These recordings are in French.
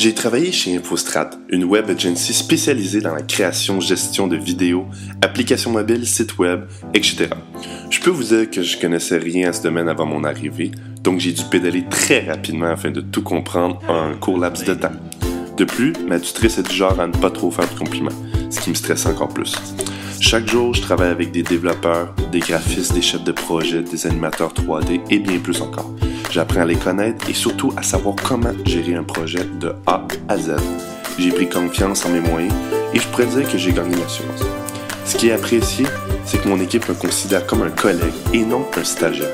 J'ai travaillé chez Infostrat, une web agency spécialisée dans la création-gestion de vidéos, applications mobiles, sites web, etc. Je peux vous dire que je connaissais rien à ce domaine avant mon arrivée, donc j'ai dû pédaler très rapidement afin de tout comprendre en un court laps de temps. De plus, ma tutrice est du genre à ne pas trop faire de compliments, ce qui me stresse encore plus. Chaque jour, je travaille avec des développeurs, des graphistes, des chefs de projet, des animateurs 3D et bien plus encore. J'apprends à les connaître et surtout à savoir comment gérer un projet de A à Z. J'ai pris confiance en mes moyens et je pourrais dire que j'ai gagné l'assurance. Ce qui est apprécié, c'est que mon équipe me considère comme un collègue et non un stagiaire.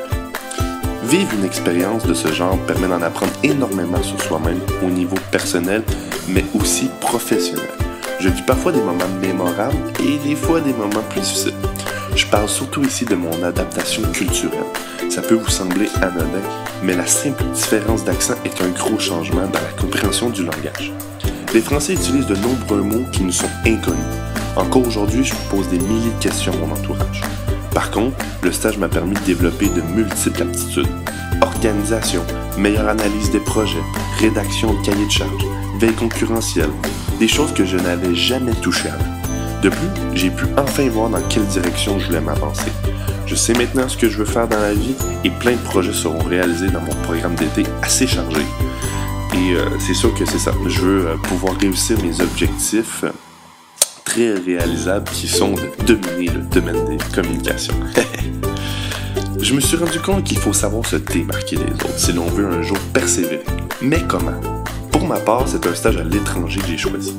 Vivre une expérience de ce genre permet d'en apprendre énormément sur soi-même au niveau personnel, mais aussi professionnel. Je vis parfois des moments mémorables et des fois des moments plus difficiles. Je parle surtout ici de mon adaptation culturelle. Ça peut vous sembler anodin, mais la simple différence d'accent est un gros changement dans la compréhension du langage. Les Français utilisent de nombreux mots qui nous sont inconnus. Encore aujourd'hui, je me pose des milliers de questions à mon entourage. Par contre, le stage m'a permis de développer de multiples aptitudes. Organisation, meilleure analyse des projets, rédaction de cahiers de charges, veille concurrentielle, des choses que je n'avais jamais touchées avant. De plus, j'ai pu enfin voir dans quelle direction je voulais m'avancer. Je sais maintenant ce que je veux faire dans la vie et plein de projets seront réalisés dans mon programme d'été assez chargé. Et c'est sûr que c'est ça, je veux pouvoir réussir mes objectifs très réalisables qui sont de dominer le domaine des communications. Je me suis rendu compte qu'il faut savoir se démarquer des autres si l'on veut un jour persévérer. Mais comment? Pour ma part, c'est un stage à l'étranger que j'ai choisi.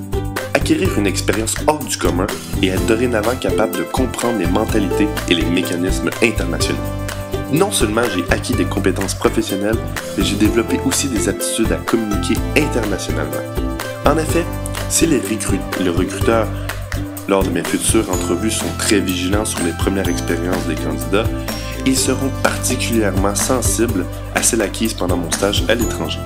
Acquérir une expérience hors du commun et être dorénavant capable de comprendre les mentalités et les mécanismes internationaux. Non seulement j'ai acquis des compétences professionnelles, mais j'ai développé aussi des aptitudes à communiquer internationalement. En effet, si les recruteurs, lors de mes futures entrevues, sont très vigilants sur les premières expériences des candidats, ils seront particulièrement sensibles à celles acquises pendant mon stage à l'étranger.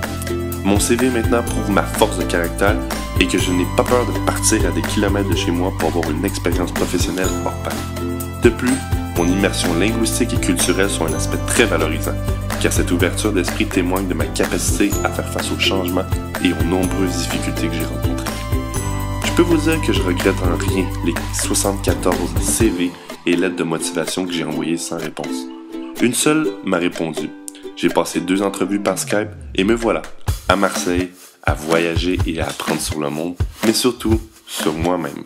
Mon CV maintenant prouve ma force de caractère et que je n'ai pas peur de partir à des kilomètres de chez moi pour avoir une expérience professionnelle hors pair. De plus, mon immersion linguistique et culturelle sont un aspect très valorisant, car cette ouverture d'esprit témoigne de ma capacité à faire face aux changements et aux nombreuses difficultés que j'ai rencontrées. Je peux vous dire que je regrette en rien les 74 CV et lettres de motivation que j'ai envoyées sans réponse. Une seule m'a répondu. J'ai passé 2 entrevues par Skype et me voilà, à Marseille, à voyager et à apprendre sur le monde, mais surtout sur moi-même.